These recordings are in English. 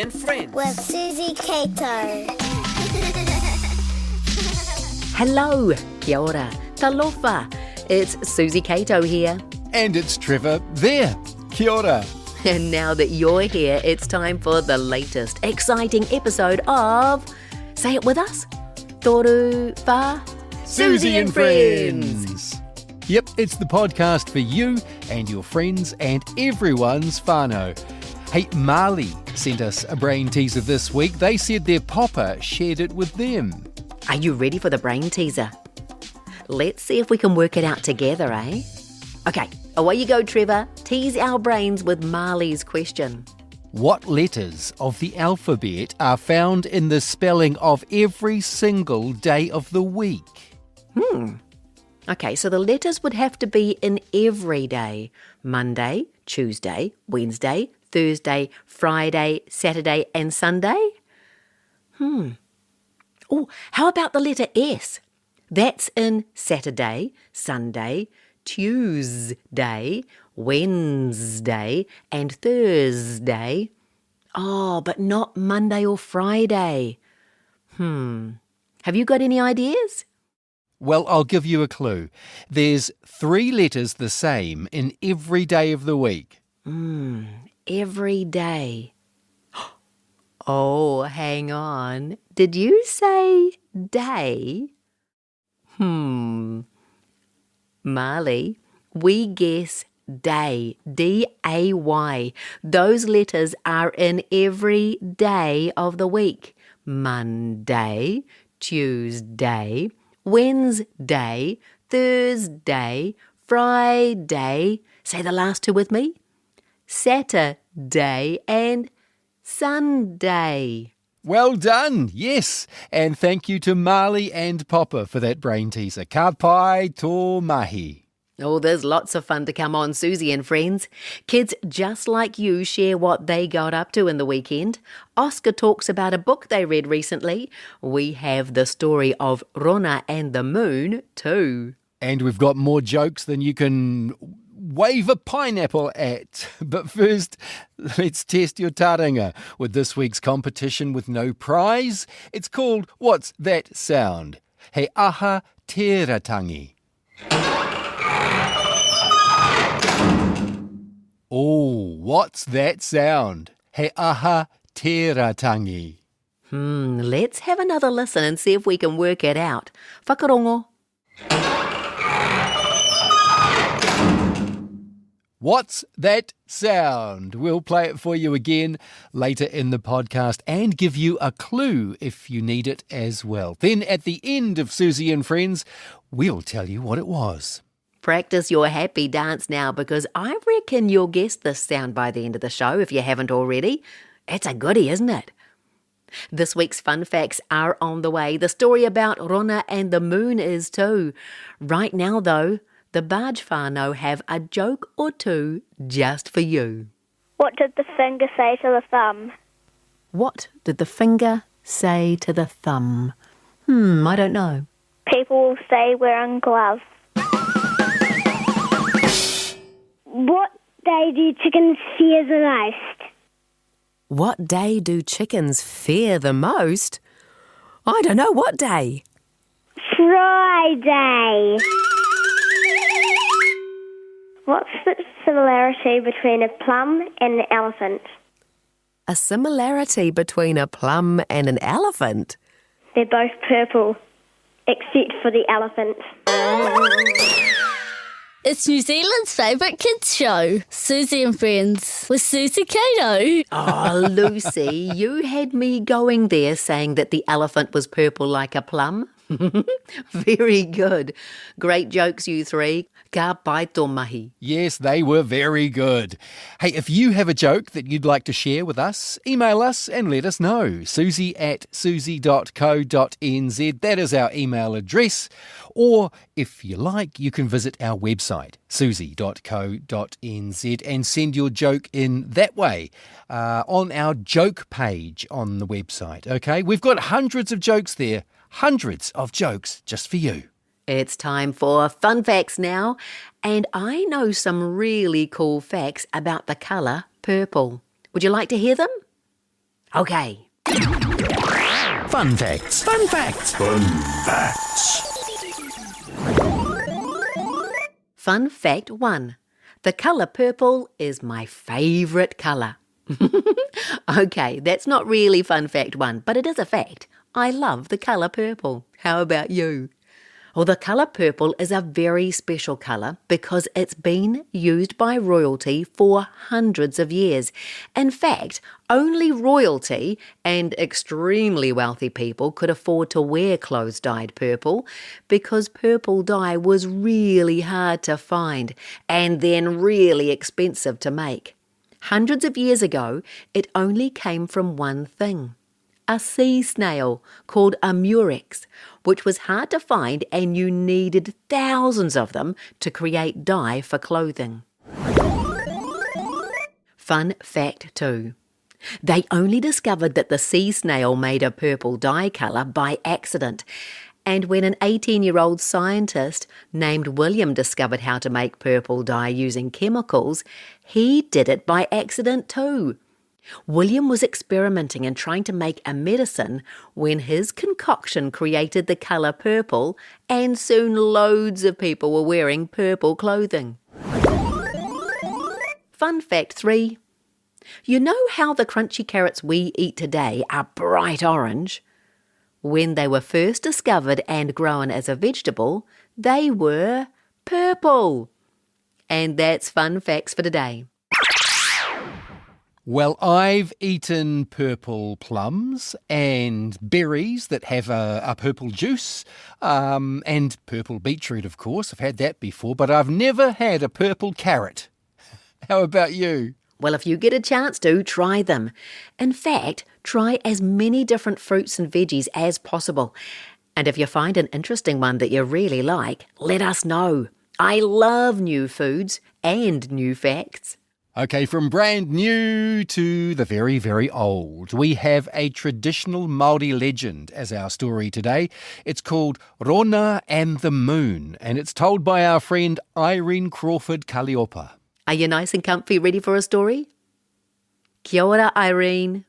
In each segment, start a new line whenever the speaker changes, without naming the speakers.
and Friends.
With Suzy Kato.
Hello, kia ora, talofa. It's Suzy Kato here.
And it's Trevor there. Kia ora.
And now that you're here, it's time for the latest exciting episode of, say it with us, Toru Wha
Suzy and Friends. Yep, it's the podcast for you and your friends and everyone's whānau. Hey, Marley sent us a brain teaser this week. They said their papa shared it with them.
Are you ready for the brain teaser? Let's see if we can work it out together, eh? Okay, away you go, Trevor. Tease our brains with Marley's question.
What letters of the alphabet are found in the spelling of every single day of the week?
Okay, so the letters would have to be in every day. Monday, Tuesday, Wednesday, Thursday, Friday, Saturday and Sunday? Oh, how about the letter S? That's in Saturday, Sunday, Tuesday, Wednesday and Thursday. Oh, but not Monday or Friday. Have you got any ideas?
Well, I'll give you a clue. There's 3 letters the same in every day of the week.
Every day. Oh, hang on. Did you say day? Marley, we guess day. D-A-Y. Those letters are in every day of the week. Monday, Tuesday, Wednesday, Thursday, Friday. Say the last 2 with me. Saturday and Sunday.
Well done, yes. And thank you to Marley and Papa for that brain teaser. Ka pai tō mahi.
Oh, there's lots of fun to come on Suzy and Friends. Kids just like you share what they got up to in the weekend. Oscar talks about a book they read recently. We have the story of Rona and the Moon too.
And we've got more jokes than you can wave a pineapple at. But first, let's test your taringa with this week's competition with no prize. It's called What's That Sound? He aha tēratangi. Oh, what's that sound? He aha tēratangi.
Let's have another listen and see if we can work it out. Whakarongo.
What's that sound? We'll play it for you again later in the podcast and give you a clue if you need it as well. Then at the end of Suzy and Friends, we'll tell you what it was.
Practice your happy dance now because I reckon you'll guess this sound by the end of the show if you haven't already. It's a goodie, isn't it? This week's fun facts are on the way. The story about Rona and the Moon is too. Right now, though, the barge whānau have a joke or two just for you.
What did the finger say to the thumb?
What did the finger say to the thumb? I don't know.
People will say we're in gloves. What day do chickens fear the most?
What day do chickens fear the most? I don't know. What day?
Friday. What's the similarity between a plum and an elephant?
A similarity between a plum and an elephant?
They're both purple, except for the elephant.
It's New Zealand's favourite kids show, Suzy and Friends, with Suzy Kato.
Oh, Lucy, you had me going there saying that the elephant was purple like a plum. Very good. Great jokes, you three. Ka pai tō mahi.
Yes, they were very good. Hey, if you have a joke that you'd like to share with us, email us and let us know. suzy@suzy.co.nz. That is our email address. Or, if you like, you can visit our website, suzy.co.nz, and send your joke in that way on our joke page on the website, okay? We've got hundreds of jokes there. Hundreds of jokes just for you.
It's time for fun facts now, and I know some really cool facts about the colour purple. Would you like to hear them? Okay.
Fun facts. Fun facts.
Fun facts.
Fun fact 1. The colour purple is my favourite colour. Okay, that's not really fun fact 1, but it is a fact. I love the colour purple. How about you? Well, the colour purple is a very special colour because it's been used by royalty for hundreds of years. In fact, only royalty and extremely wealthy people could afford to wear clothes dyed purple because purple dye was really hard to find and then really expensive to make. Hundreds of years ago, it only came from one thing. A sea snail called a murex, which was hard to find and you needed thousands of them to create dye for clothing. Fun fact 2. They only discovered that the sea snail made a purple dye colour by accident, and when an 18-year-old scientist named William discovered how to make purple dye using chemicals, he did it by accident too. William was experimenting and trying to make a medicine when his concoction created the colour purple, and soon loads of people were wearing purple clothing. Fun fact 3. You know how the crunchy carrots we eat today are bright orange? When they were first discovered and grown as a vegetable, they were purple. And that's fun facts for today.
Well, I've eaten purple plums and berries that have a purple juice, and purple beetroot, of course. I've had that before, but I've never had a purple carrot. How about you?
Well, if you get a chance to, try them. In fact, try as many different fruits and veggies as possible. And if you find an interesting one that you really like, let us know. I love new foods and new facts.
Okay, from brand new to the very, very old, we have a traditional Māori legend as our story today. It's called Rona and the Moon, and it's told by our friend Irene Crawford Kaliopa.
Are you nice and comfy, ready for a story? Kia ora, Irene.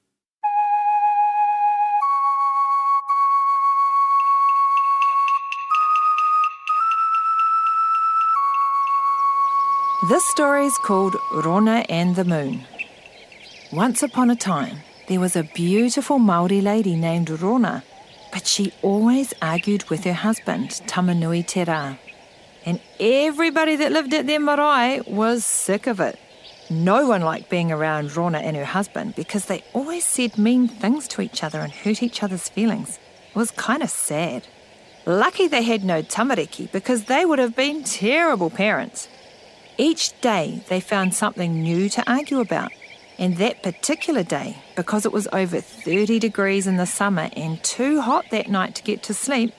This story is called Rona and the Moon. Once upon a time, there was a beautiful Māori lady named Rona, but she always argued with her husband, Tamanui Te Rā. And everybody that lived at their marae was sick of it. No one liked being around Rona and her husband because they always said mean things to each other and hurt each other's feelings. It was kind of sad. Lucky they had no tamariki because they would have been terrible parents. Each day they found something new to argue about. And that particular day, because it was over 30 degrees in the summer and too hot that night to get to sleep,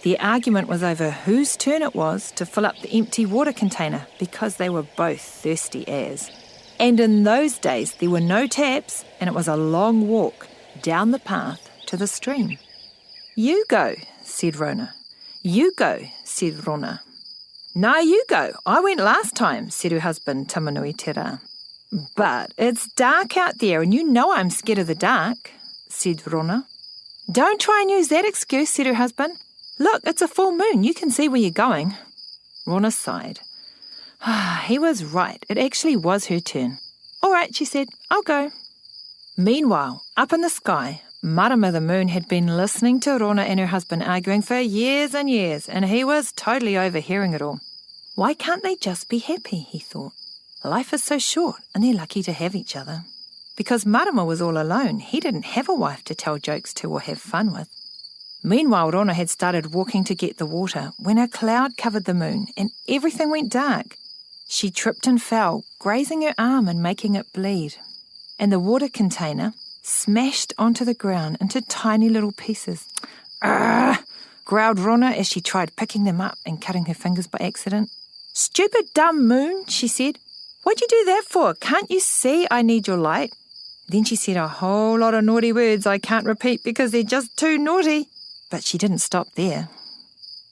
the argument was over whose turn it was to fill up the empty water container because they were both thirsty as. And in those days there were no taps and it was a long walk down the path to the stream. "You go," said Rona. "You go," said Rona. "No, you go. I went last time," said her husband, Tamanui Te Rā. "But it's dark out there and you know I'm scared of the dark," said Rona. "Don't try and use that excuse," said her husband. "Look, it's a full moon. You can see where you're going." Rona sighed. He was right. It actually was her turn. "All right," she said. "I'll go." Meanwhile, up in the sky, Marama the moon had been listening to Rona and her husband arguing for years and years, and he was totally overhearing it all. Why can't they just be happy, he thought. Life is so short, and they're lucky to have each other. Because Marama was all alone, he didn't have a wife to tell jokes to or have fun with. Meanwhile, Rona had started walking to get the water when a cloud covered the moon and everything went dark. She tripped and fell, grazing her arm and making it bleed. And the water container smashed onto the ground into tiny little pieces. "Arrgh!" growled Rona as she tried picking them up and cutting her fingers by accident. "Stupid dumb moon," she said. "What'd you do that for? Can't you see I need your light?" Then she said a whole lot of naughty words I can't repeat because they're just too naughty. But she didn't stop there.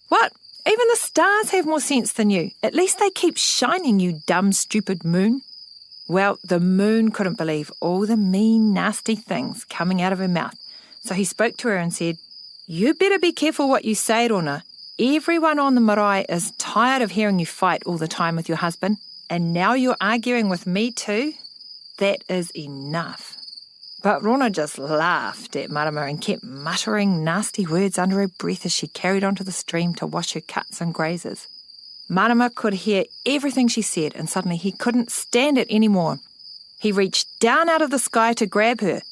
"What? Even the stars have more sense than you. At least they keep shining, you dumb, stupid moon." Well, the moon couldn't believe all the mean, nasty things coming out of her mouth. So he spoke to her and said, "You better be careful what you say, Rona. Everyone on the marae is tired of hearing you fight all the time with your husband, and now you're arguing with me too? That is enough." But Rona just laughed at Marama and kept muttering nasty words under her breath as she carried onto the stream to wash her cuts and grazes. Marama could hear everything she said, and suddenly he couldn't stand it anymore. He reached down out of the sky to grab her,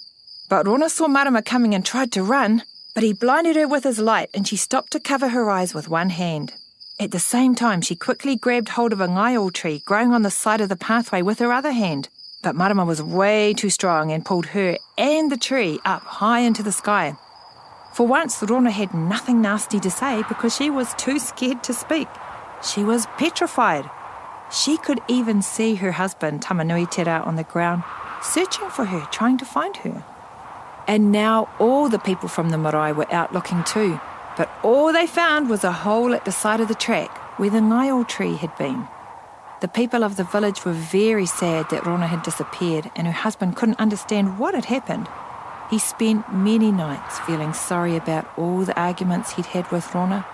but Rona saw Marama coming and tried to run, but he blinded her with his light and she stopped to cover her eyes with one hand. At the same time, she quickly grabbed hold of a ngaio tree growing on the side of the pathway with her other hand. But Marama was way too strong and pulled her and the tree up high into the sky. For once, Rona had nothing nasty to say because she was too scared to speak. She was petrified. She could even see her husband, Tamanuitera, on the ground, searching for her, trying to find her. And now all the people from the marae were out looking too, but all they found was a hole at the side of the track where the ngaio tree had been. The people of the village were very sad that Rona had disappeared, and her husband couldn't understand what had happened. He spent many nights feeling sorry about all the arguments he'd had with Rona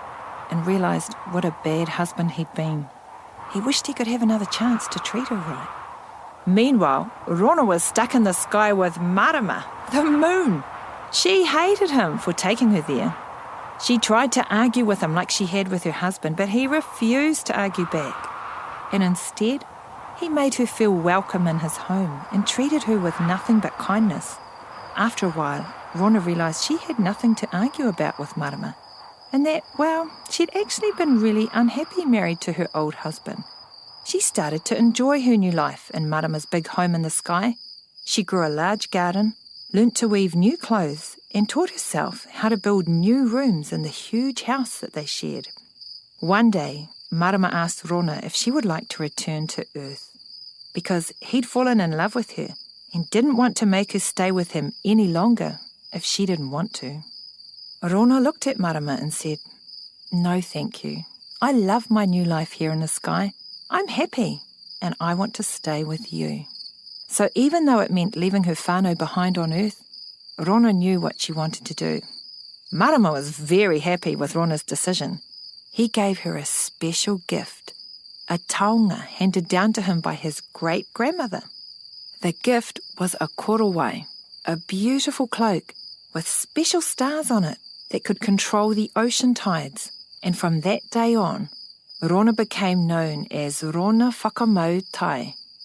and realised what a bad husband he'd been. He wished he could have another chance to treat her right. Meanwhile, Rona was stuck in the sky with Marama, the moon. She hated him for taking her there. She tried to argue with him like she had with her husband, but he refused to argue back. And instead, he made her feel welcome in his home and treated her with nothing but kindness. After a while, Rona realised she had nothing to argue about with Marama, and that, well, she'd actually been really unhappy married to her old husband. She started to enjoy her new life in Marama's big home in the sky. She grew a large garden, learnt to weave new clothes, and taught herself how to build new rooms in the huge house that they shared. One day, Marama asked Rona if she would like to return to Earth, because he'd fallen in love with her and didn't want to make her stay with him any longer if she didn't want to. Rona looked at Marama and said, "No, thank you. I love my new life here in the sky. I'm happy, and I want to stay with you." So even though it meant leaving her whānau behind on Earth, Rona knew what she wanted to do. Marama was very happy with Rona's decision. He gave her a special gift, a taonga handed down to him by his great-grandmother. The gift was a korowai, a beautiful cloak with special stars on it that could control the ocean tides. And from that day on, Rona became known as Rona Whakamau,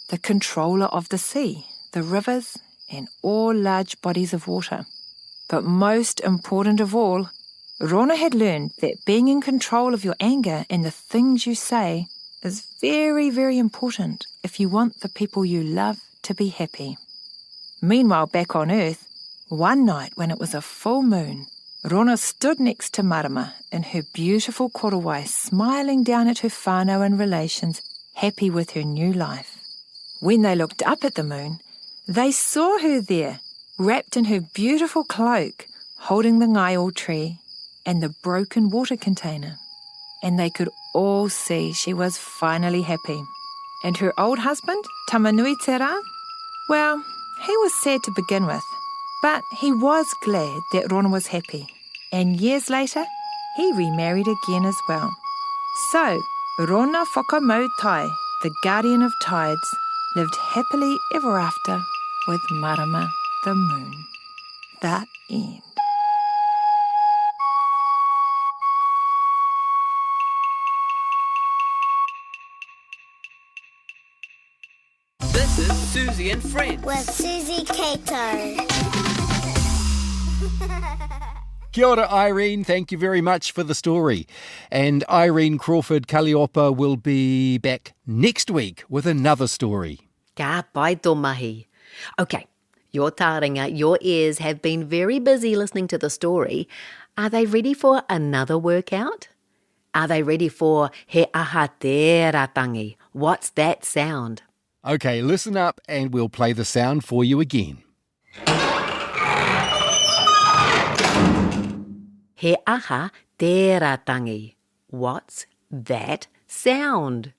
the controller of the sea, the rivers, and all large bodies of water. But most important of all, Rona had learned that being in control of your anger and the things you say is very, very important if you want the people you love to be happy. Meanwhile, back on Earth, one night when it was a full moon, Rona stood next to Marama in her beautiful korowai, smiling down at her whānau and relations, happy with her new life. When they looked up at the moon, they saw her there, wrapped in her beautiful cloak, holding the ngaio tree and the broken water container. And they could all see she was finally happy. And her old husband, Tamanuitera, well, he was sad to begin with, but he was glad that Rona was happy. And years later, he remarried again as well. So, Rona Whakamau, the guardian of tides, lived happily ever after with Marama the moon. The end.
This is Suzy and Friends.
With Suzy Cato.
Kia ora, Irene. Thank you very much for the story. And Irene Crawford-Kalliopa will be back next week with another story.
Ka pai tō mahi. Okay, your taringa, your ears have been very busy listening to the story. Are they ready for another workout? Are they ready for he aha tērā tangi? What's that sound?
Okay, listen up and we'll play the sound for you again.
He aha tērā tangi. What's that sound?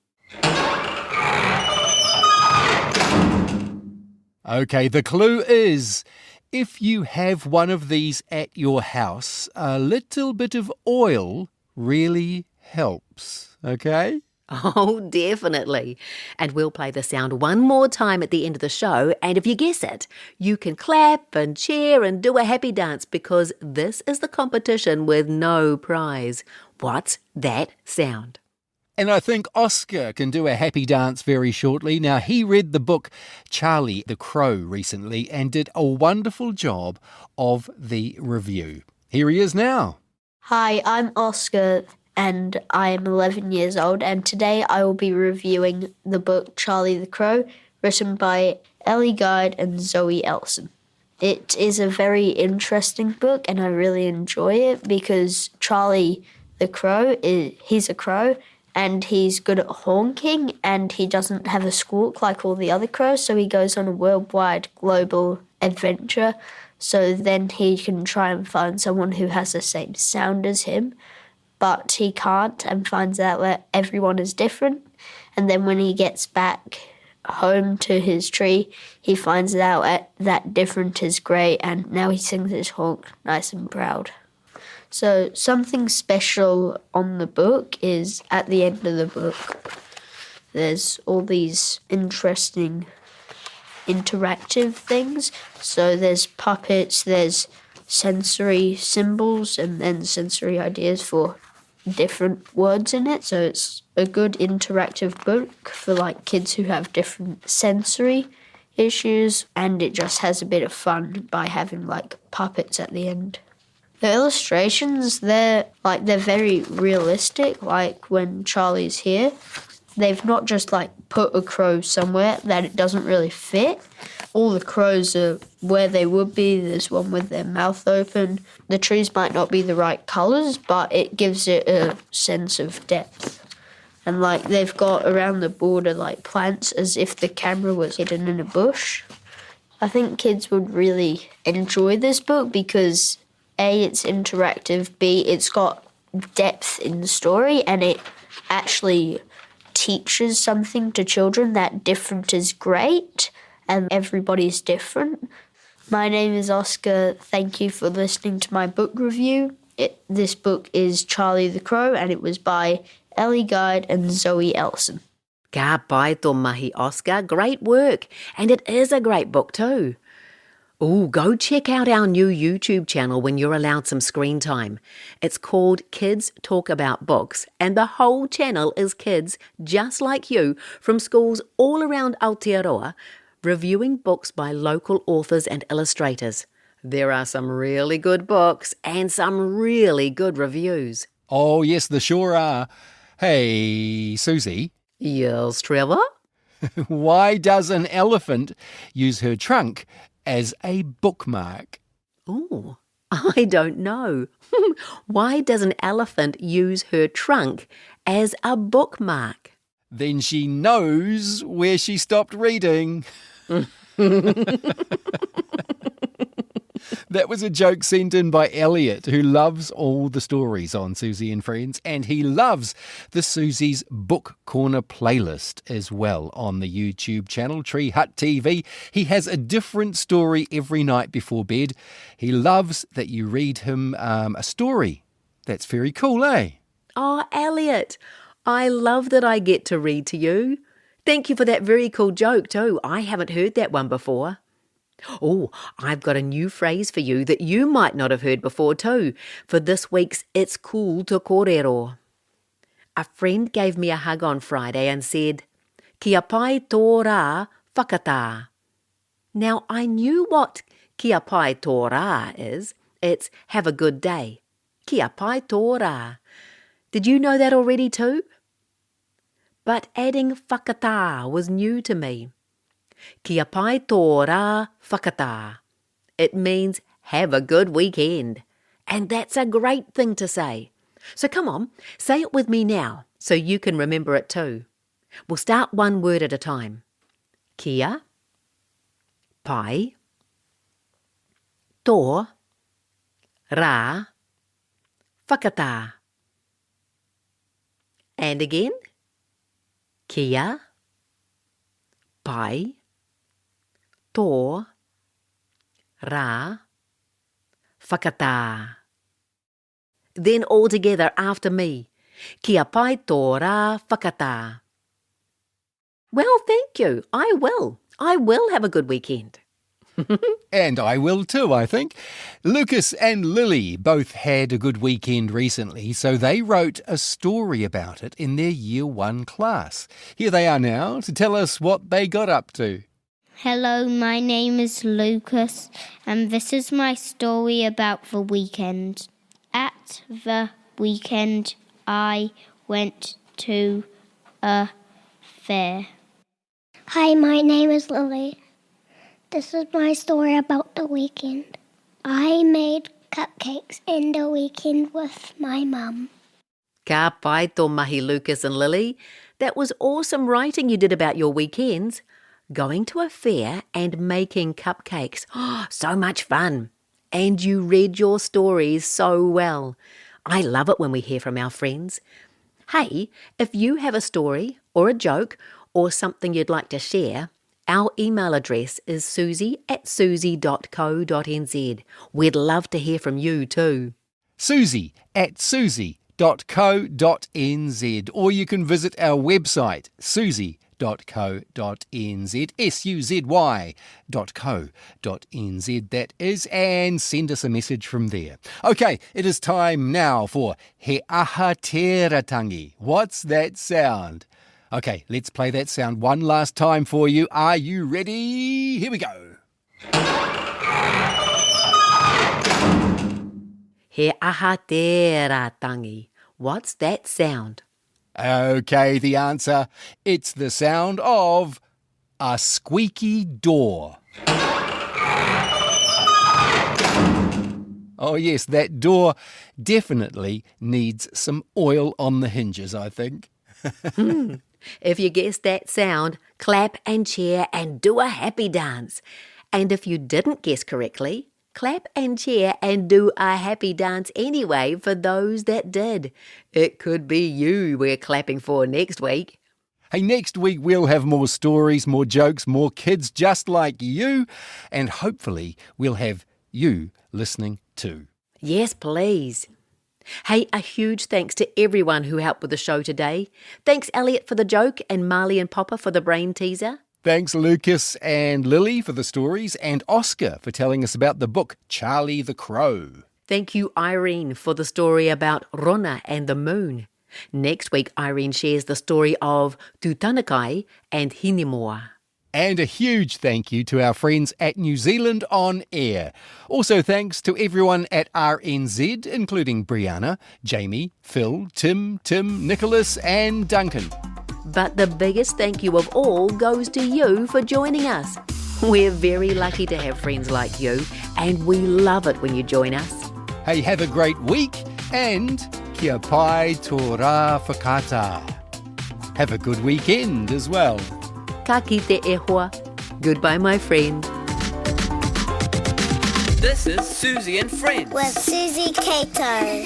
Okay, the clue is, if you have one of these at your house, a little bit of oil really helps, okay?
Oh, definitely. And we'll play the sound one more time at the end of the show, and if you guess it, you can clap and cheer and do a happy dance because this is the competition with no prize. What's that sound?
And I think Oscar can do a happy dance very shortly. Now, he read the book Charlie the Crow recently and did a wonderful job of the review. Here he is now.
Hi, I'm Oscar and I am 11 years old, and today I will be reviewing the book Charlie the Crow, written by Ellie Guide and Zoe Elson. It is a very interesting book and I really enjoy it because Charlie the Crow, he's a crow and he's good at honking and he doesn't have a squawk like all the other crows, so he goes on a worldwide global adventure. So then he can try and find someone who has the same sound as him, but he can't and finds out that everyone is different. And then when he gets back home to his tree, he finds out that different is great, and now he sings his honk nice and proud. So something special on the book is at the end of the book, there's all these interesting interactive things. So there's puppets, there's sensory symbols, and then sensory ideas for different words in it. So it's a good interactive book for like kids who have different sensory issues, and it just has a bit of fun by having like puppets at the end. The illustrations, they're very realistic. Like when Charlie's here, they've not just like put a crow somewhere that it doesn't really fit. All the crows are where they would be. There's one with their mouth open. The trees might not be the right colours, but it gives it a sense of depth. And like they've got around the border like plants as if the camera was hidden in a bush. I think kids would really enjoy this book because A, it's interactive, B, it's got depth in the story, and it actually teaches something to children that different is great and everybody's different. My name is Oscar. Thank you for listening to my book review. This book is Charlie the Crow and it was by Ellie Guide and Zoe Elson.
Ka pai tō mahi, Oscar. Great work. And it is a great book too. Oh, go check out our new YouTube channel when you're allowed some screen time. It's called Kids Talk About Books, and the whole channel is kids just like you from schools all around Aotearoa reviewing books by local authors and illustrators. There are some really good books and some really good reviews.
Oh, yes, there sure are. Hey, Suzy.
Yes, Trevor?
Why does an elephant use her trunk as a bookmark?
Oh, I don't know. Why does an elephant use her trunk as a bookmark?
Then she knows where she stopped reading. That was a joke sent in by Elliot, who loves all the stories on Suzy and Friends, and he loves the Suzy's Book Corner playlist as well on the YouTube channel, Tree Hut TV. He has a different story every night before bed. He loves that you read him a story. That's very cool, eh?
Oh, Elliot, I love that I get to read to you. Thank you for that very cool joke too. I haven't heard that one before. Oh, I've got a new phrase for you that you might not have heard before too, for this week's It's Cool to Kōrero. A friend gave me a hug on Friday and said, Kia pai tō rā whakatā. Now, I knew what kia pai tō rā is. It's have a good day. Kia pai tō rā. Did you know that already too? But adding whakatā was new to me. Kia pai tō rā whakatā. It means have a good weekend. And that's a great thing to say. So come on, say it with me now so you can remember it too. We'll start one word at a time. Kia, pai, tō, rā, whakatā. And again. Kia, pai, tō rā whakatā. Then all together after me. Kia pai tō rā whakatā. Well, thank you. I will. I will have a good weekend.
And I will too, I think. Lucas and Lily both had a good weekend recently, so they wrote a story about it in their Year 1 class. Here they are now to tell us what they got up to.
Hello, my name is Lucas, and this is my story about the weekend. At the weekend, I went to a fair.
Hi, my name is Lily. This is my story about the weekend. I made cupcakes in the weekend with my mum.
Ka pai tō mahi, Lucas and Lily. That was awesome writing you did about your weekends. Going to a fair and making cupcakes. Oh, so much fun. And you read your stories so well. I love it when we hear from our friends. Hey, if you have a story or a joke or something you'd like to share, our email address is suzy@suzy.co.nz. We'd love to hear from you too.
suzy@suzy.co.nz, or you can visit our website, suzy.co.nz, suzy.co.nz that is, and send us a message from there. Okay, it is time now for He Aotearoa. What's that sound? Okay, let's play that sound one last time for you. Are you ready? Here we go.
He Aotearoa. What's that sound?
Okay, the answer, it's the sound of a squeaky door. Oh yes, that door definitely needs some oil on the hinges, I think.
If you guessed that sound, clap and cheer and do a happy dance. And if you didn't guess correctly, clap and cheer and do a happy dance anyway for those that did. It could be you we're clapping for next week.
Hey, next week we'll have more stories, more jokes, more kids just like you, and hopefully we'll have you listening too.
Yes, please. Hey, a huge thanks to everyone who helped with the show today. Thanks, Elliot, for the joke, and Marley and Popper for the brain teaser.
Thanks, Lucas and Lily, for the stories, and Oscar for telling us about the book Charlie the Crow.
Thank you, Irene, for the story about Rona and the moon. Next week, Irene shares the story of Tūtanakai and Hinemoa.
And a huge thank you to our friends at New Zealand On Air. Also thanks to everyone at RNZ, including Brianna, Jamie, Phil, Tim, Nicholas and Duncan.
But the biggest thank you of all goes to you for joining us. We're very lucky to have friends like you, and we love it when you join us.
Hey, have a great week, and kia pai tō rā whakatā. Have a good weekend as well.
Ka kite e hoa. Goodbye, my friend.
This is Suzy and Friends.
With Suzy Kato.